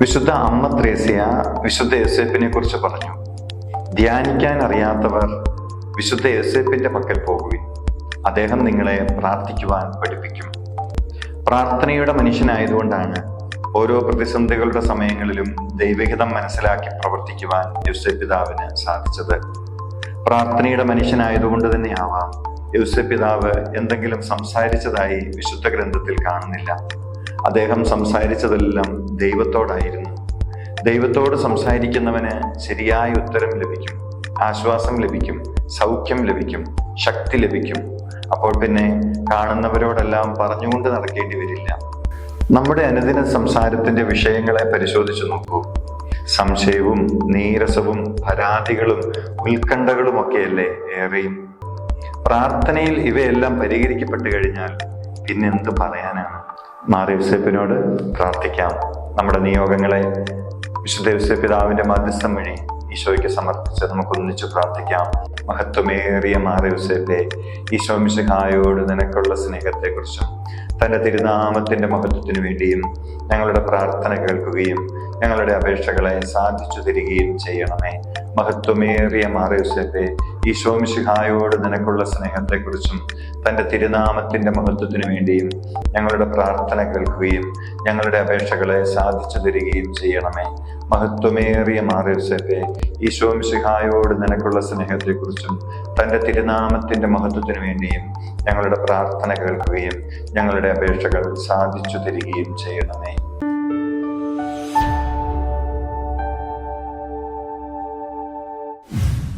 വിശുദ്ധ അമ്മ ത്രേസ്യ വിശുദ്ധ യോസേപ്പിനെ കുറിച്ച് പറഞ്ഞു, ധ്യാനിക്കാൻ അറിയാത്തവർ വിശുദ്ധ യോസേപ്പിന്റെ പക്കൽ പോകുവിൻ, അദ്ദേഹം നിങ്ങളെ പ്രാർത്ഥിക്കുവാൻ പഠിപ്പിക്കും. പ്രാർത്ഥനയുടെ മനുഷ്യനായതുകൊണ്ടാണ് ഓരോ പ്രതിസന്ധികളുടെ സമയങ്ങളിലും ദൈവഹിതം മനസ്സിലാക്കി പ്രവർത്തിക്കുവാൻ യോസേപ്പ് പിതാവിന് സാധിച്ചത്. പ്രാർത്ഥനയുടെ മനുഷ്യനായതുകൊണ്ട് തന്നെ ആവാം യോസേപ്പ് പിതാവ് എന്തെങ്കിലും സംസാരിച്ചതായി വിശുദ്ധ ഗ്രന്ഥത്തിൽ കാണുന്നില്ല. അദ്ദേഹം സംസാരിച്ചതെല്ലാം ദൈവത്തോടായിരുന്നു. ദൈവത്തോട് സംസാരിക്കുന്നവന് ശരിയായ ഉത്തരം ലഭിക്കും, ആശ്വാസം ലഭിക്കും, സൗഖ്യം ലഭിക്കും, ശക്തി ലഭിക്കും. അപ്പോൾ പിന്നെ കാണുന്നവരോടെല്ലാം പറഞ്ഞുകൊണ്ട് നടക്കേണ്ടി വരില്ല. നമ്മുടെ അനുദിന സംസാരത്തിന്റെ വിഷയങ്ങളെ പരിശോധിച്ചു നോക്കൂ. സംശയവും നീരസവും പരാതികളും ഉത്കണ്ഠകളുമൊക്കെയല്ലേ ഏറെയും. പ്രാർത്ഥനയിൽ ഇവയെല്ലാം പരിഹരിക്കപ്പെട്ടു കഴിഞ്ഞാൽ പിന്നെന്ത് പറയാനാണ്? മാർ യോസേപ്പിനോട് പ്രാർത്ഥിക്കാം. നമ്മുടെ നിയോഗങ്ങളെ വിശുദ്ധ യോസേപ്പ് പിതാവിന്റെ മധ്യസ്ഥം വഴി ഈശോയ്ക്ക് സമർപ്പിച്ച് നമുക്കൊന്നിച്ച് പ്രാർത്ഥിക്കാം. മഹത്വമേറിയ മാർ യോസേപ്പേ, ഈശോ മിശിഹായോട് നിനക്കുള്ള സ്നേഹത്തെക്കുറിച്ചും തന്റെ തിരുനാമത്തിന്റെ മഹത്വത്തിനു വേണ്ടിയും ഞങ്ങളുടെ പ്രാർത്ഥന കേൾക്കുകയും ഞങ്ങളുടെ അപേക്ഷകളെ സാധിച്ചു തരികയും ചെയ്യണമേ. മഹത്വമേറിയ മാർ യോസേപ്പേ, ഈശോ മിശിഹായോട് നിനക്കുള്ള സ്നേഹത്തെക്കുറിച്ചും തന്റെ തിരുനാമത്തിന്റെ മഹത്വത്തിനു വേണ്ടിയും ഞങ്ങളുടെ പ്രാർത്ഥന കേൾക്കുകയും ഞങ്ങളുടെ അപേക്ഷകളെ സാധിച്ചു തരികയും ചെയ്യണമേ. മഹത്വമേറിയ മാർ യോസേപ്പേ, ഈശോ മിശിഹായോട് നിനക്കുള്ള സ്നേഹത്തെക്കുറിച്ചും തന്റെ തിരുനാമത്തിന്റെ മഹത്വത്തിനു വേണ്ടിയും ഞങ്ങളുടെ പ്രാർത്ഥന കേൾക്കുകയും ഞങ്ങളുടെ അപേക്ഷകൾ സാധിച്ചു തരികയും ചെയ്യണമേ.